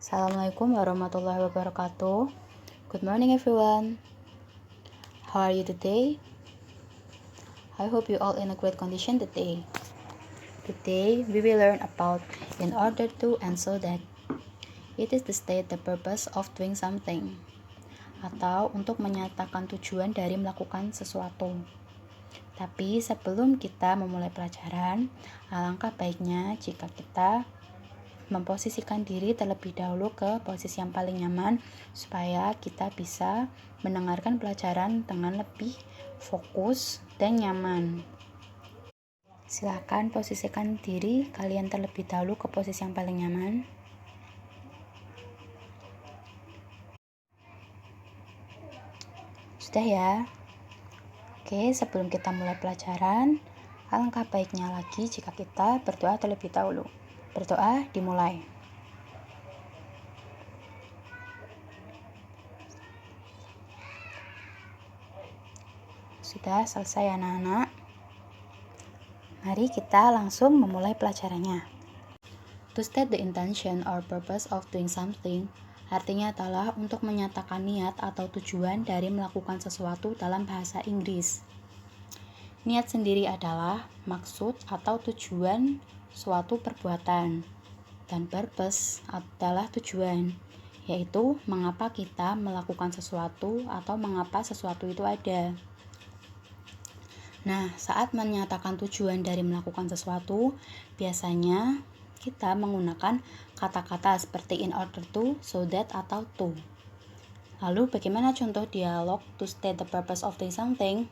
Assalamualaikum warahmatullahi wabarakatuh. Good morning everyone. How are you today? I hope you all in a great condition today. Today we will learn about in order to and so that. It is to state the purpose of doing something, atau untuk menyatakan tujuan dari melakukan sesuatu. Tapi sebelum kita memulai pelajaran, alangkah baiknya jika kita memposisikan diri terlebih dahulu ke posisi yang paling nyaman supaya kita bisa mendengarkan pelajaran dengan lebih fokus dan nyaman. Silakan posisikan diri kalian terlebih dahulu ke posisi yang paling nyaman. Sudah ya? Oke, sebelum kita mulai pelajaran, alangkah baiknya lagi jika kita berdoa terlebih dahulu. Berdoa dimulai. Sudah selesai anak-anak? Mari kita langsung memulai pelajarannya. To state the intention or purpose of doing something artinya adalah untuk menyatakan niat atau tujuan dari melakukan sesuatu dalam bahasa Inggris. Niat sendiri adalah maksud atau tujuan suatu perbuatan, dan purpose adalah tujuan, yaitu mengapa kita melakukan sesuatu atau mengapa sesuatu itu ada. Nah, saat menyatakan tujuan dari melakukan sesuatu, biasanya kita menggunakan kata-kata seperti in order to, so that, atau to. Lalu bagaimana contoh dialog to state the purpose of doing something?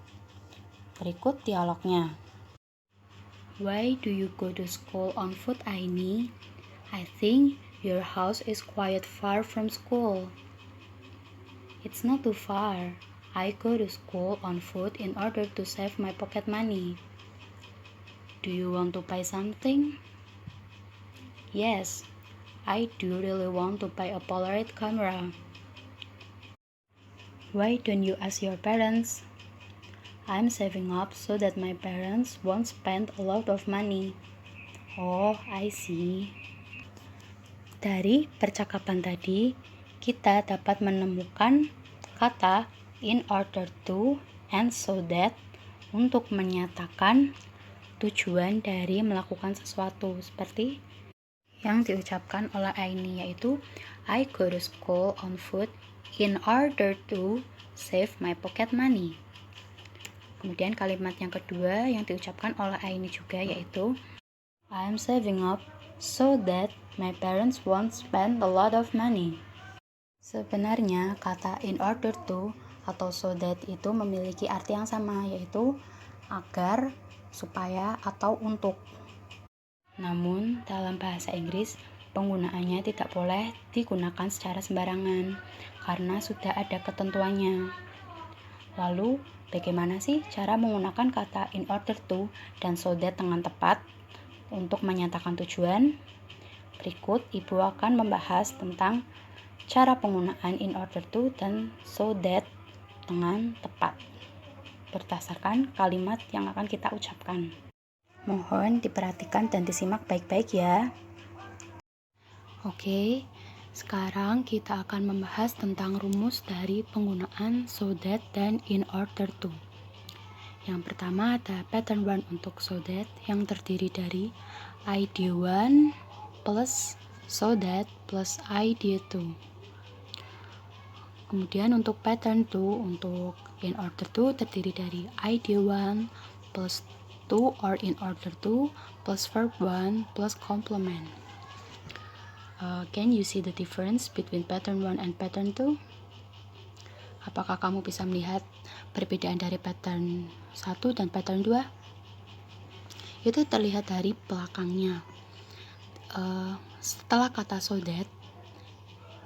Berikut dialognya. Why do you go to school on foot, Aini? I think your house is quite far from school. It's not too far. I go to school on foot in order to save my pocket money. Do you want to buy something? Yes, I do really want to buy a Polaroid camera. Why don't you ask your parents? I'm saving up so that my parents won't spend a lot of money. Oh, I see. Dari percakapan tadi, kita dapat menemukan kata in order to and so that untuk menyatakan tujuan dari melakukan sesuatu, seperti yang diucapkan oleh Aini, yaitu I go to school on foot in order to save my pocket money. Kemudian kalimat yang kedua yang diucapkan oleh Aini juga, yaitu I'm saving up so that my parents won't spend a lot of money. Sebenarnya kata in order to atau so that itu memiliki arti yang sama, yaitu agar, supaya, atau untuk. Namun dalam bahasa Inggris penggunaannya tidak boleh digunakan secara sembarangan karena sudah ada ketentuannya. Lalu bagaimana sih cara menggunakan kata in order to dan so that dengan tepat untuk menyatakan tujuan? Berikut Ibu akan membahas tentang cara penggunaan in order to dan so that dengan tepat berdasarkan kalimat yang akan kita ucapkan. Mohon diperhatikan dan disimak baik-baik ya. Oke, sekarang kita akan membahas tentang rumus dari penggunaan so that dan in order to. Yang pertama ada pattern 1 untuk so that yang terdiri dari idea 1 plus so that plus idea 2. Kemudian untuk pattern 2 untuk in order to terdiri dari idea 1 plus 2 or in order to plus verb 1 plus complement. Can you see the difference between pattern 1 and pattern 2? Apakah kamu bisa melihat perbedaan dari pattern 1 dan pattern 2? Itu terlihat dari belakangnya. Setelah kata so that,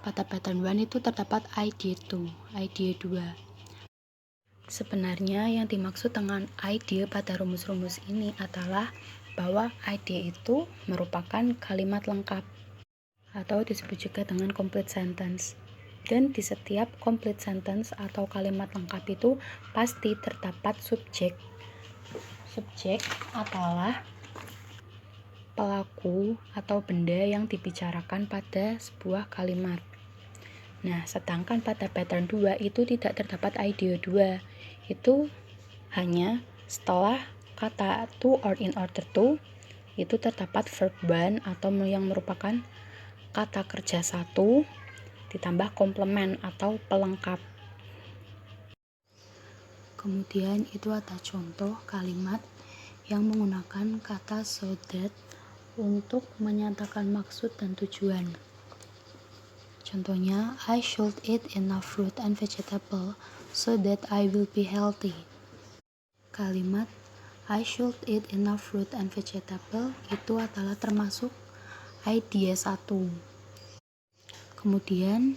pada pattern 1 itu terdapat idea 2, idea 2. Sebenarnya yang dimaksud dengan idea pada rumus-rumus ini adalah bahwa idea itu merupakan kalimat lengkap atau disebut juga dengan complete sentence. Dan di setiap complete sentence atau kalimat lengkap itu pasti terdapat subjek. Subjek adalah pelaku atau benda yang dibicarakan pada sebuah kalimat. Nah, sedangkan pada pattern 2 itu tidak terdapat idea 2. Itu hanya setelah kata to or in order to itu terdapat verb one atau yang merupakan kata kerja satu ditambah komplement atau pelengkap. Kemudian itu ada contoh kalimat yang menggunakan kata so that untuk menyatakan maksud dan tujuan. Contohnya, I should eat enough fruit and vegetable so that I will be healthy. Kalimat I should eat enough fruit and vegetable itu adalah termasuk idea 1. Kemudian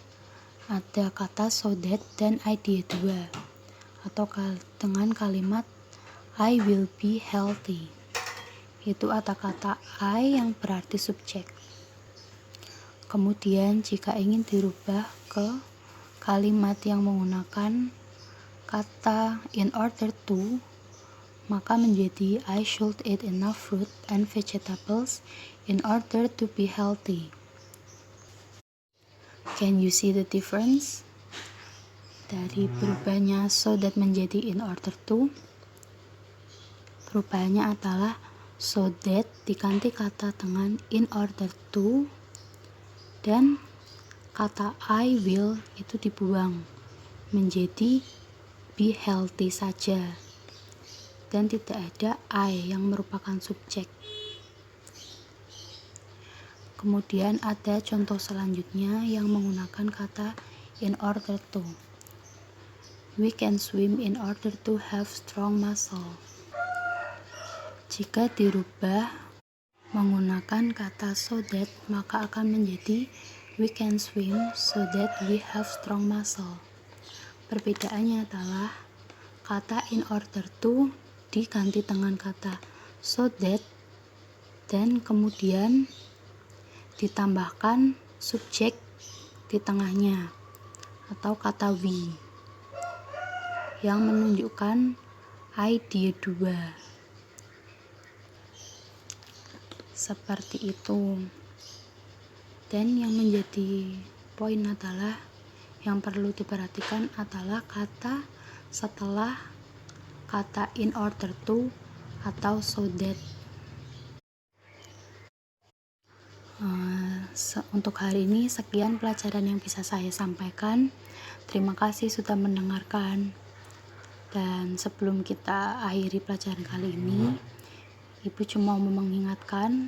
ada kata so that dan idea 2 atau dengan kalimat I will be healthy. Itu ada kata I yang berarti subjek. Kemudian jika ingin dirubah ke kalimat yang menggunakan kata in order to, maka menjadi I should eat enough fruit and vegetables in order to be healthy. Can you see the difference? Dari berubahnya so that menjadi in order to, perubahannya adalah so that diganti kata dengan in order to, dan kata I will itu dibuang menjadi be healthy saja, dan tidak ada I yang merupakan subjek. Kemudian ada contoh selanjutnya yang menggunakan kata in order to. We can swim in order to have strong muscle. Jika dirubah menggunakan kata so that, maka akan menjadi we can swim so that we have strong muscle. Perbedaannya adalah kata in order to diganti dengan kata so that dan kemudian ditambahkan subjek di tengahnya atau kata we yang menunjukkan idea 2. Seperti itu. Dan yang menjadi poin adalah yang perlu diperhatikan adalah kata setelah kata in order to atau so that. Untuk hari ini sekian pelajaran yang bisa saya sampaikan. Terima kasih sudah mendengarkan. Dan sebelum kita akhiri pelajaran kali ini, Ibu cuma mau mengingatkan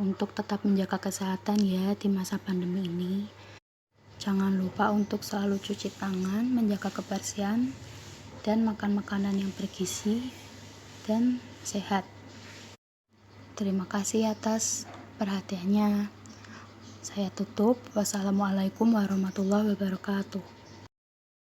untuk tetap menjaga kesehatan ya di masa pandemi ini. Jangan lupa untuk selalu cuci tangan, menjaga kebersihan, dan makan makanan yang bergizi dan sehat. Terima kasih atas perhatiannya. Saya tutup. Wassalamualaikum warahmatullahi wabarakatuh.